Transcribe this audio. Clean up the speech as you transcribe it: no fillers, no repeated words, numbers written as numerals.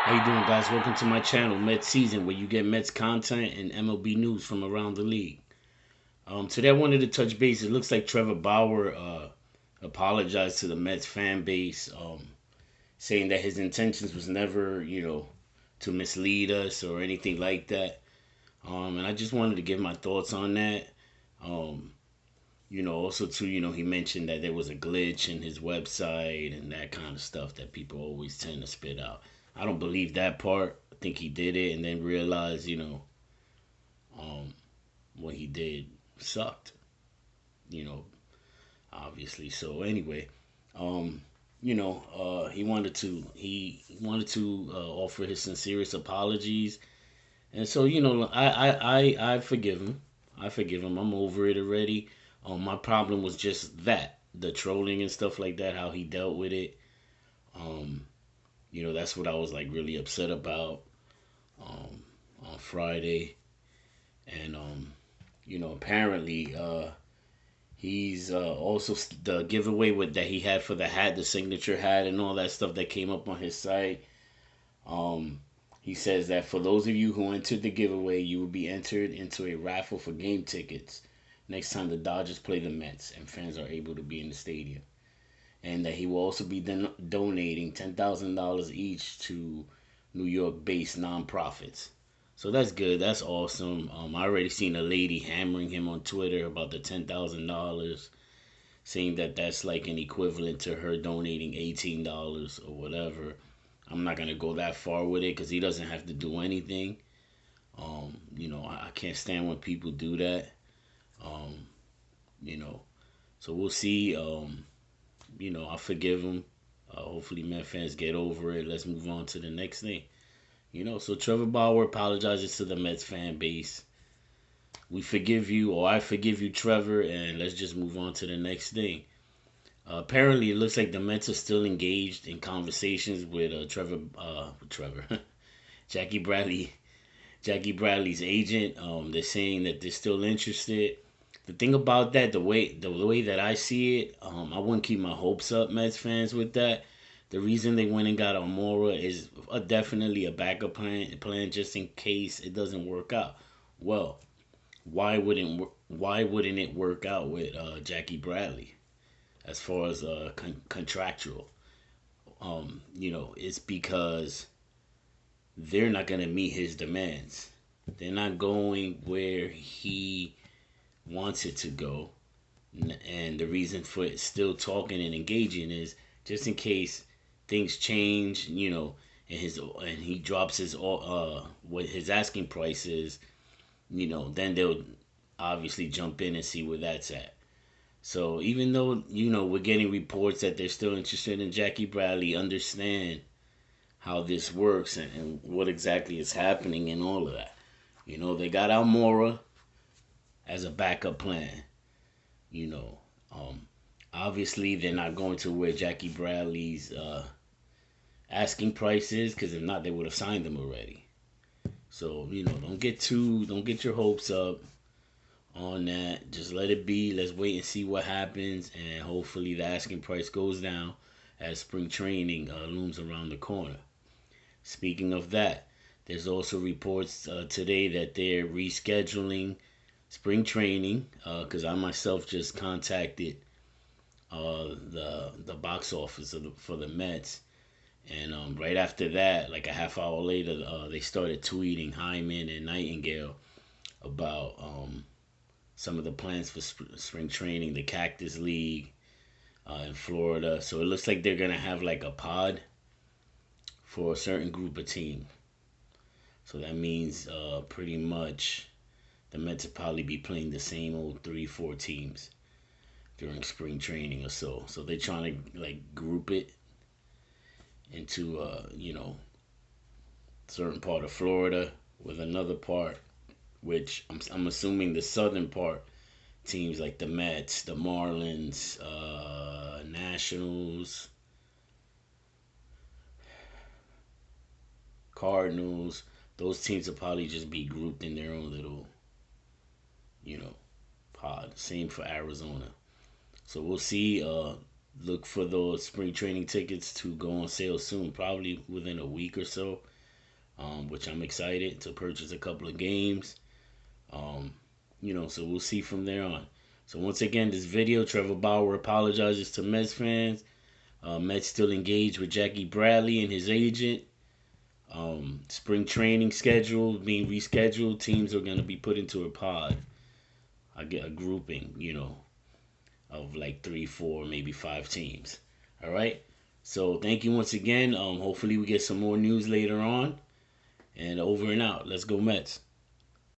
How you doing, guys? Welcome to my channel, Mets Season, where you get Mets content and MLB news from around the league. Today I wanted to touch base. It looks like Trevor Bauer apologized to the Mets fan base, saying that his intentions was never, to mislead us or anything like that. And I just wanted to give my thoughts on that. Um, also too, he mentioned that there was a glitch in his website and that kind of stuff that people always tend to spit out. I don't believe that part. I think he did it and then realized, um, what he did sucked. You know, obviously. So anyway, um, he wanted to offer his sincerest apologies, and so I forgive him. I forgive him. I'm over it already. My problem was just that the trolling and stuff like that, how he dealt with it. Um, that's what I was like really upset about um, on Friday, and apparently he's also the giveaway with that he had for the hat, the signature hat, and all that stuff that came up on his site. Um, he says that for those of you who entered the giveaway, you will be entered into a raffle for game tickets next time the Dodgers play the Mets and fans are able to be in the stadium. And that he will also be donating $10,000 each to New York-based nonprofits. So that's good. That's awesome. I already seen a lady hammering him on Twitter about the $10,000, saying that that's like an equivalent to her donating $18 or whatever. I'm not gonna go that far with it because he doesn't have to do anything. I can't stand when people do that. Um, you know, so we'll see. I forgive him. Hopefully, Met fans get over it. Let's move on to the next thing. So Trevor Bauer apologizes to the Mets fan base. We forgive you, or I forgive you, Trevor, and let's just move on to the next thing. Apparently, it looks like the Mets are still engaged in conversations with Trevor, Jackie Bradley, Jackie Bradley's agent. They're saying that they're still interested. The thing about that, the way that I see it, I wouldn't keep my hopes up, Mets fans, with that. The reason they went and got Almora is definitely a backup plan just in case it doesn't work out. Well, why wouldn't it work out with Jackie Bradley as far as contractual? It's because they're not gonna meet his demands. They're not going where he wants it to go, and the reason for it still talking and engaging is just in case things change, and he drops his what his asking price is, then they'll obviously jump in and see where that's at. So even though we're getting reports that they're still interested in Jackie Bradley, understand how this works and what exactly is happening and all of that. They got Almora as a backup plan. You know, um, obviously they're not going to where Jackie Bradley's asking price is, because if not, they would have signed him already. So don't get your hopes up on that. Just let it be. Let's wait and see what happens, and hopefully the asking price goes down as spring training looms around the corner. Speaking of that, there's also reports today that they're rescheduling spring training because I myself just contacted the box office for the Mets, and right after that, like a half hour later, they started tweeting Hyman and Nightingale about some of the plans for spring training, the Cactus League in Florida. So it looks like they're gonna have like a pod for a certain group of team. So that means pretty much the Mets will probably be playing the same old 3, 4 teams during spring training or so. So they're trying to like group it into certain part of Florida with another part, which I'm assuming the southern part teams like the Mets, the Marlins, Nationals, Cardinals. Those teams will probably just be grouped in their own little, you know, pod. Same for Arizona. So we'll see. Look for those spring training tickets to go on sale soon, probably within a week or so. which I'm excited to purchase a couple of games. Um, so we'll see from there on. So once again, this video, Trevor Bauer apologizes to Mets fans. Mets still engaged with Jackie Bradley and his agent. Spring training schedule being rescheduled. Teams are going to be put into a pod. I get a grouping, of like 3, 4, maybe 5 teams. All right. So thank you once again. Hopefully we get some more news later on. And over and out. Let's go Mets.